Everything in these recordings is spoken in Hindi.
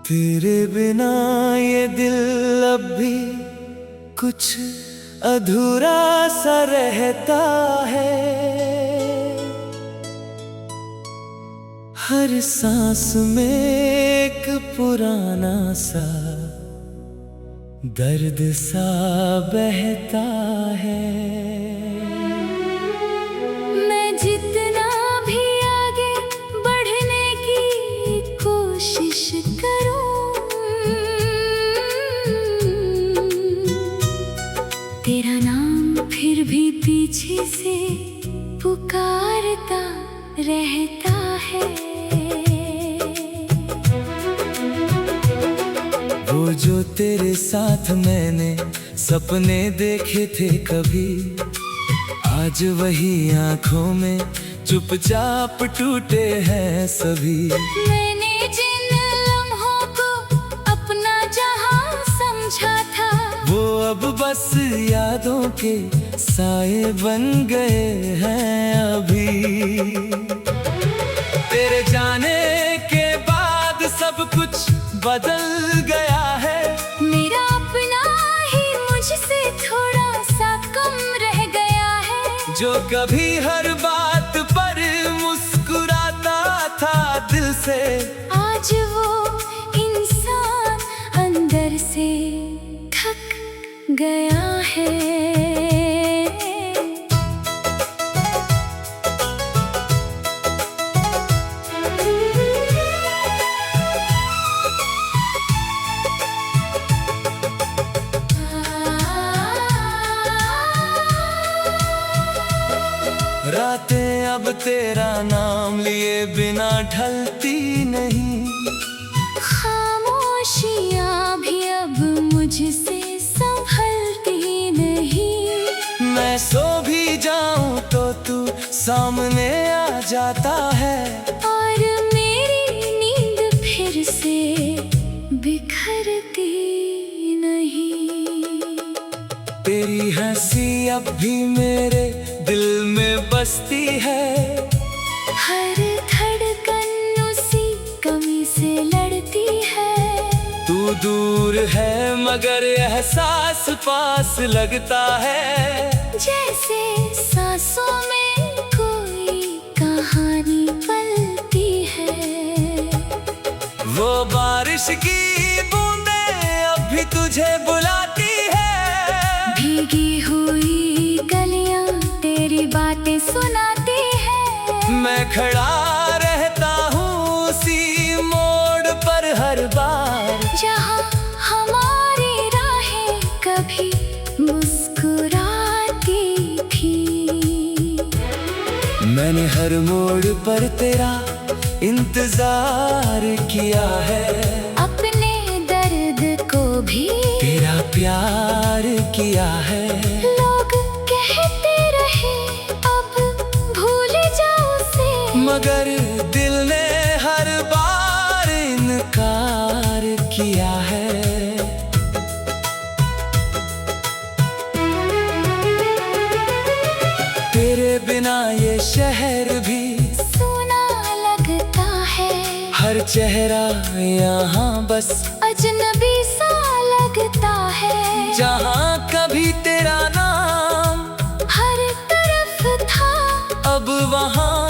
तेरे बिना ये दिल अब भी कुछ अधूरा सा रहता है। हर सांस में एक पुराना सा दर्द सा बहता है। मैं जितना भी आगे बढ़ने की कोशिश करूं, तेरा नाम फिर भी पीछे से पुकारता रहता है। वो जो तेरे साथ मैंने सपने देखे थे कभी, आज वही आंखों में चुपचाप टूटे हैं सभी। मैंने जिन लम्हों को अपना जहां समझा था, वो अब बस यादों के साए बन गए हैं अभी। तेरे जाने के बाद सब कुछ बदल गया है। मेरा अपना ही मुझसे थोड़ा सा कम रह गया है। जो कभी हर बात पर मुस्कुराता था दिल से, आज वो इंसान अंदर से थक गया है। रातें अब तेरा नाम लिए बिना ढलती नहीं। खामोशियाँ भी अब मुझसे संभलती नहीं। मैं सो भी जाऊं तो तू सामने आ जाता है। और मेरी नींद फिर से बिखरती नहीं। तेरी हंसी अब भी मेरे दिल में बसती है। हर धड़कन उसी कमी से लड़ती है। तू दूर है मगर एहसास पास लगता है। जैसे सांसों में कोई कहानी पलती है। वो बारिश की बूंदें अब भी तुझे बुलाती है। भीगी हुई गलियां तेरी बातें सुनाती है। मैं खड़ा रहता हूँ उसी मोड़ पर हर बार, जहाँ हमारी राहें कभी मुस्कुराती थी। मैंने हर मोड़ पर तेरा इंतजार किया है। अपने दर्द को भी तेरा प्यार किया है। लोग कहते रहे अब भूल जाओ उसे, मगर दिल ने हर बार इनकार किया है। तेरे बिना ये शहर भी सुना लगता है। हर चेहरा यहाँ बस अजनबी सा लगता है। जहाँ कभी तेरा नाम हर तरफ था, अब वहाँ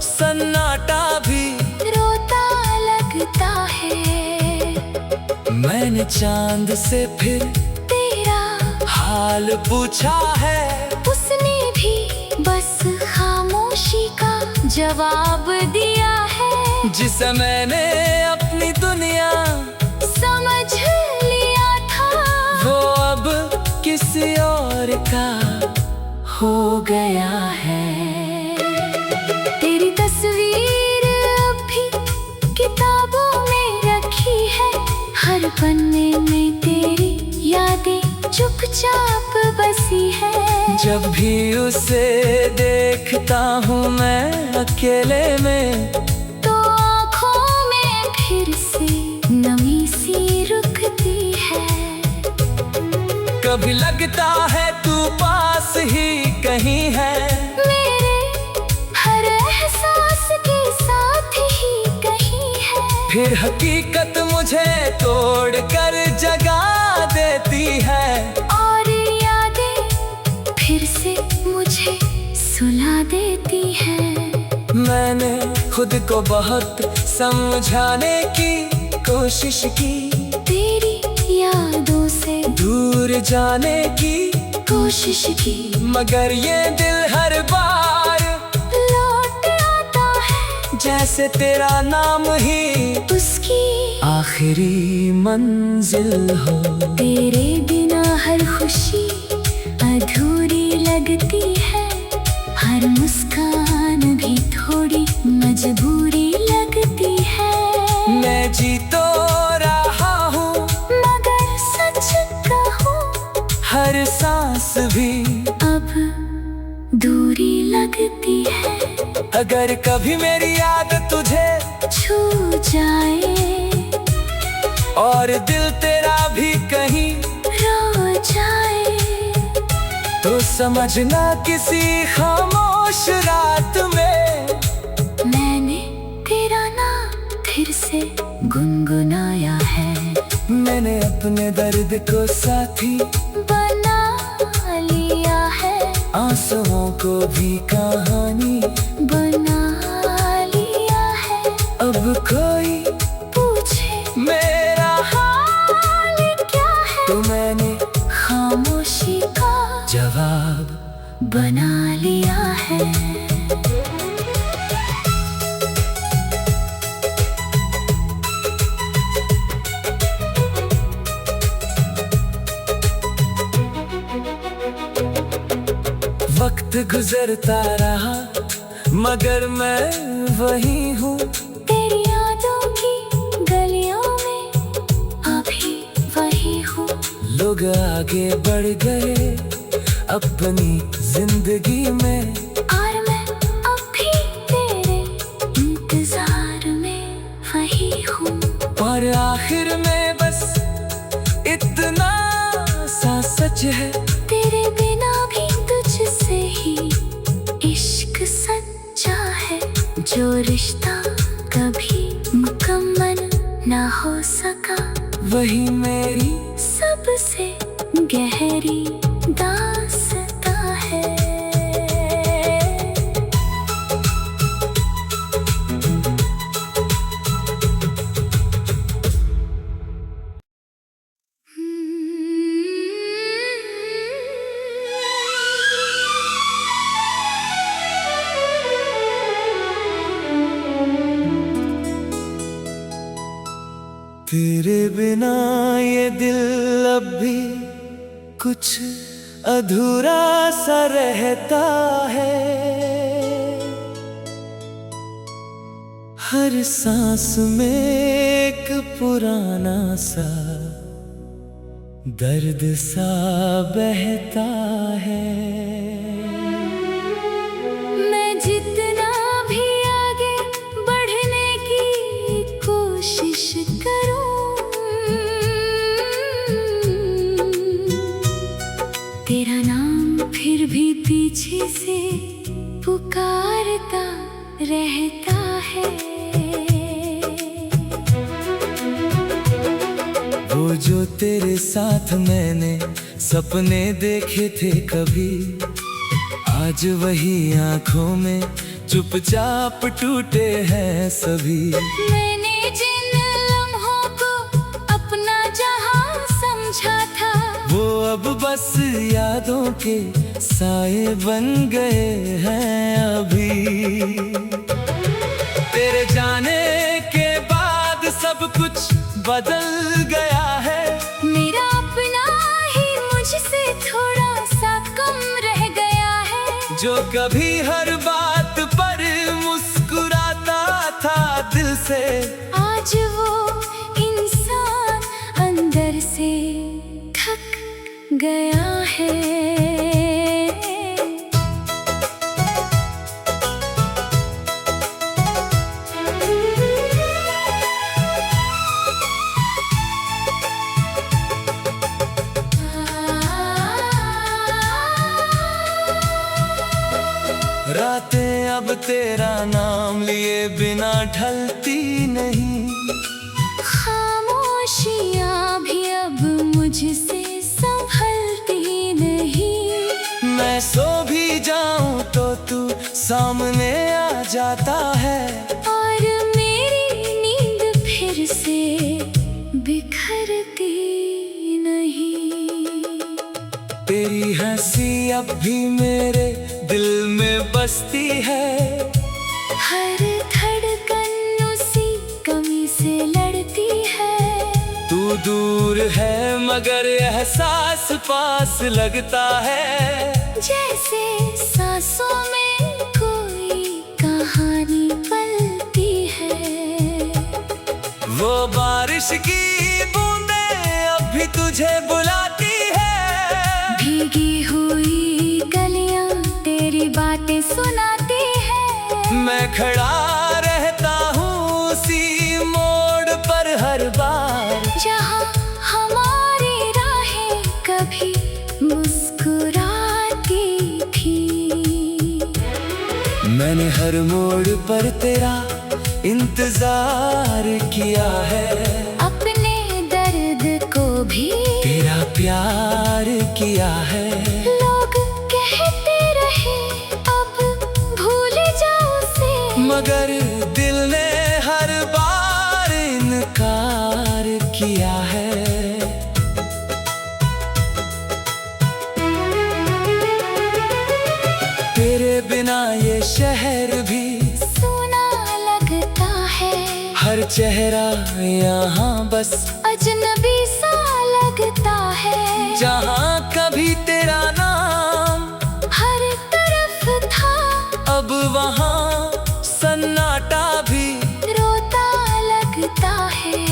सन्नाटा भी रोता लगता है। मैंने चांद से फिर तेरा हाल पूछा है। उसने भी बस खामोशी का जवाब दिया है। जिसे मैंने अपनी दुनिया समझ लिया था, वो अब किसी और का हो गया है। तेरी तस्वीर अब भी किताबों में रखी है। हर पन्ने में तेरी यादें चुपचाप बसी है। जब भी उसे देखता हूँ मैं अकेले में, तो आँखों में फिर से नमी सी रुकती है। कभी लगता है तू पास ही कहीं है। मेरे हर एहसास के साथ ही कहीं है। फिर हकीकत मुझे मुझे तोड़ कर जगा देती है, और यादें फिर से मुझे सुला देती है। मैंने खुद को बहुत समझाने की कोशिश की, तेरी यादों से दूर जाने की कोशिश की, मगर ये दिल हर बार लौट आता है जैसे तेरा नाम ही उसकी आखिरी मंजिल हो। तेरे बिना हर खुशी अधूरी लगती है, हर मुस्कान भी थोड़ी मजबूरी लगती है। मैं जी तो रहा हूँ मगर सच कहूँ हर सांस भी अब दूरी लगती है। अगर कभी मेरी याद तुझे छू जाए और दिल तेरा भी कहीं रो जाए, तो समझना किसी खामोश रात में मैंने तेरा नाम फिर से गुनगुनाया है। मैंने अपने दर्द को साथी बना लिया है, आंसुओं को भी कहानी बना लिया है। अब कोई पूछे मेरा हाल क्या है, तो मैंने खामोशी का जवाब बना लिया है। वक्त गुजरता रहा मगर मैं वही हूँ, तेरी यादों की गलियों में अभी वही हूँ। लोग आगे बढ़ गए अपनी जिंदगी में, और मैं अब भी तेरे इंतजार में वही हूँ। और आखिर में बस इतना सा सच है, तेरे बिना भी तुझसे ही इश्क सच्चा है। जो रिश्ता कभी मुकम्मल ना हो सका, वही मेरी सबसे गहरी दास्तां है। तेरे बिना ये दिल अब भी कुछ अधूरा सा रहता है, हर सांस में एक पुराना सा दर्द सा बहता है। मैं जितना भी आगे बढ़ने की कोशिश करूं, तेरा नाम फिर भी पीछे से पुकारता रहता है। वो जो तेरे साथ मैंने सपने देखे थे कभी, आज वही आंखों में चुपचाप टूटे हैं सभी। मैंने जिन लम्हों को अपना जहां समझा था, वो अब बस यादों के साए बन गए हैं अभी। तेरे जाने के बाद सब कुछ बदल गया है, मेरा अपना ही मुझसे थोड़ा सा कम रह गया है। जो कभी हर बात पर मुस्कुराता था दिल से, आज वो इंसान अंदर से थक गया है। रातें अब तेरा नाम लिए बिना ढलती नहीं, खामोश सामने आ जाता है और मेरी नींद फिर से बिखरती नहीं। तेरी हंसी अब भी मेरे दिल में बसती है, हर धड़कन उसी कमी से लड़ती है। तू दूर है मगर एहसास पास लगता है, जैसे सांसों में कोई कहानी पलती है। वो बारिश की बूंदें अब भी तुझे बुलाती है, भीगी हुई गलियां तेरी बातें सुनाती है। मैं खड़ा रहता हूँ उसी मोड़ पर हर बार, जहाँ हमारी राहें कभी मुस्कुराती थी। मैंने हर मोड़ पर तेरा इंतजार किया है, अपने दर्द को भी तेरा प्यार किया है। लोग कहते रहे अब भूल जाओ उसे, मगर दिल ने हर बार इनकार किया है। तेरे बिना ये शहर भी सुना लगता है, हर चेहरा यहाँ बस अजनबी सा लगता है। जहाँ कभी तेरा नाम हर तरफ था अब वहाँ सन्नाटा भी रोता लगता है।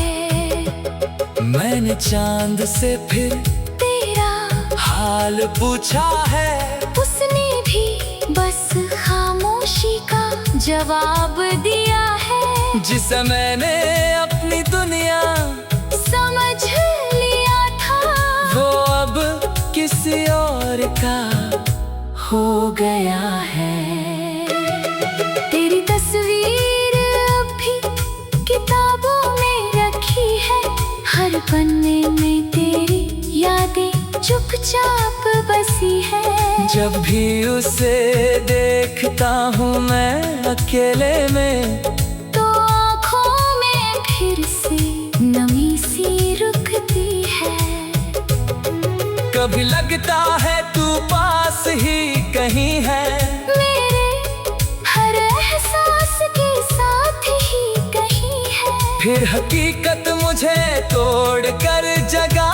मैंने चांद से फिर तेरा हाल पूछा है, उसने भी बस खामोशी का जवाब दिया है। जिसे मैंने अपनी दुनिया समझ लिया था, वो अब किसी और का हो गया है। तेरी तस्वीर अब भी किताबों में रखी है, हर पन्ने में तेरी यादें चुपचाप बसी है। जब भी उसे देखता हूँ मैं अकेले में, तो आँखों में फिर से नमी सी रुकती है। कभी लगता है तू पास ही कहीं है, मेरे हर एहसास के साथ ही कहीं है। फिर हकीकत मुझे तोड़ कर जगा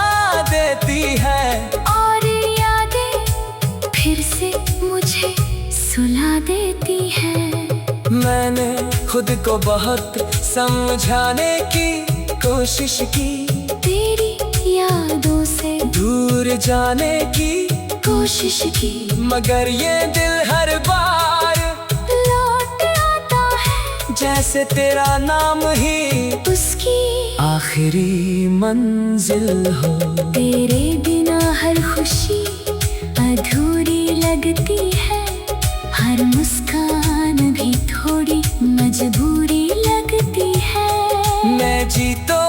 देती है, और यादें फिर से मुझे सुला देती है। मैंने खुद को बहुत समझाने की कोशिश की, तेरी यादों से दूर जाने की कोशिश की, मगर ये दिल हर बार लौट आता है। जैसे तेरा नाम ही उसकी आखिरी मंजिल हो। तेरे बिना हर खुशी अधूरी लगती है, हर मुस्कान भी थोड़ी मजबूरी लगती है। मैं जी तो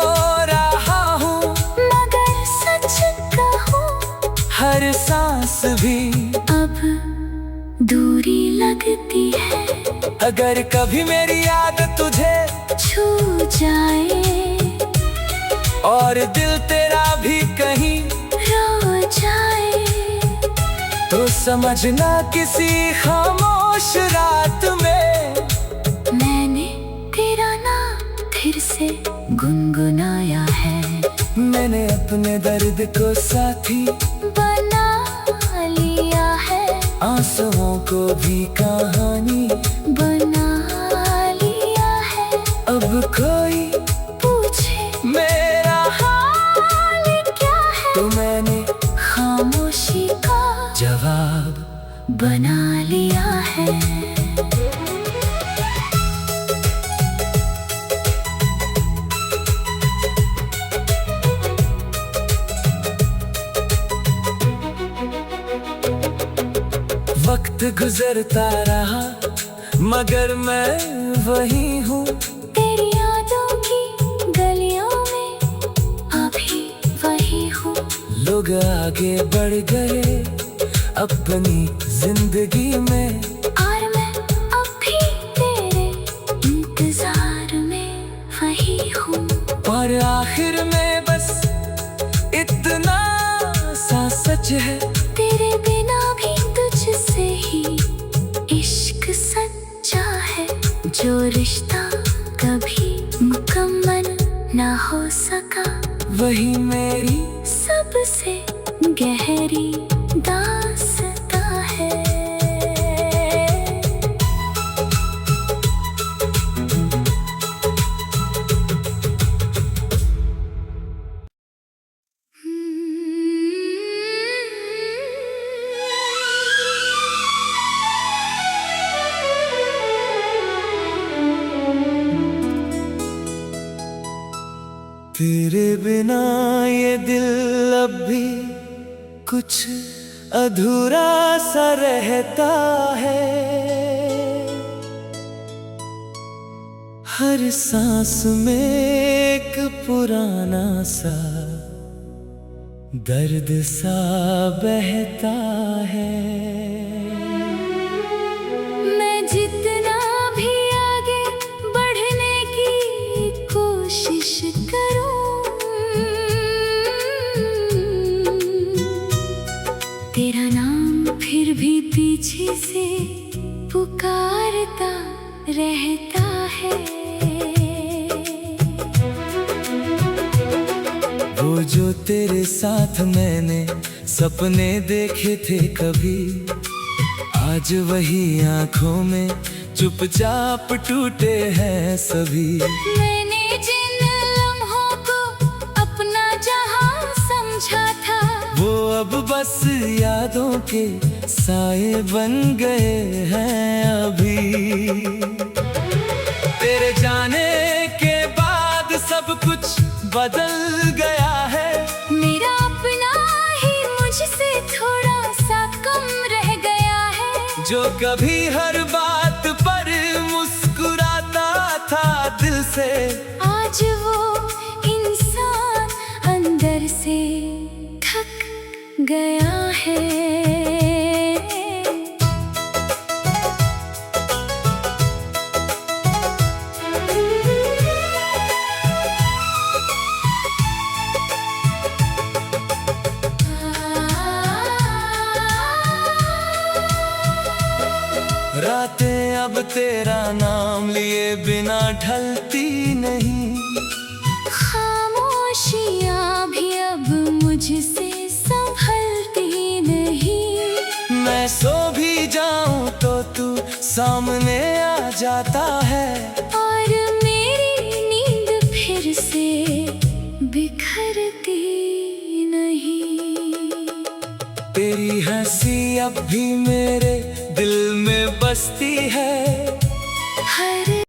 रहा हूँ मगर सच कहूँ हर सांस भी अब दूरी लगती है। अगर कभी मेरी याद तुझे छू जाए और दिल तेरा भी कहीं रो जाए, तो समझना किसी खामोश रात में मैंने तेरा नाम फिर से गुनगुनाया है। मैंने अपने दर्द को साथी बना लिया है, आंसुओं को भी कहानी बना लिया है। अब कोई पूछे मेरा हाल क्या है, तो मैंने खामोशी का जवाब बना लिया है। वक्त गुजरता रहा मगर मैं वही हूँ, तेरी यादों की गलियों में अभी वही हूँ। लोग आगे बढ़ गए अपनी जिंदगी में, और मैं और आखिर में बस इतना सा सच है, तेरे बिना भी तुझसे ही इश्क सच्चा है। जो रिश्ता कभी मुकम्मल ना हो सका, वही मेरी सबसे गहरी दास्तां है। तेरे बिना ये दिल अब भी कुछ अधूरा सा रहता है। हर सांस में एक पुराना सा दर्द सा बहता है। मैं जितना भी आगे बढ़ने की कोशिश करूं, तेरा नाम फिर भी पीछे से पुकारता रहता है। वो जो तेरे साथ मैंने सपने देखे थे कभी, आज वही आंखों में चुपचाप टूटे हैं सभी। मैंने जिन लम्हों को अपना जहां समझा था, वो अब बस यादों के साए बन गए हैं अभी। तेरे जाने के बाद सब कुछ बदल गया है। मेरा अपना ही मुझसे थोड़ा सा कम रह गया है। जो कभी हर बात पर मुस्कुराता था दिल से, आज वो इंसान अंदर से थक गया है। रातें अब तेरा नाम लिए बिना ढलती नहीं, खामोशियाँ भी अब मुझसे संभलती नहीं। मैं सो भी जाऊं तो तू सामने आ जाता है, और मेरी नींद फिर से बिखरती नहीं। तेरी हंसी अब भी मेरे दिल में बसती है। हर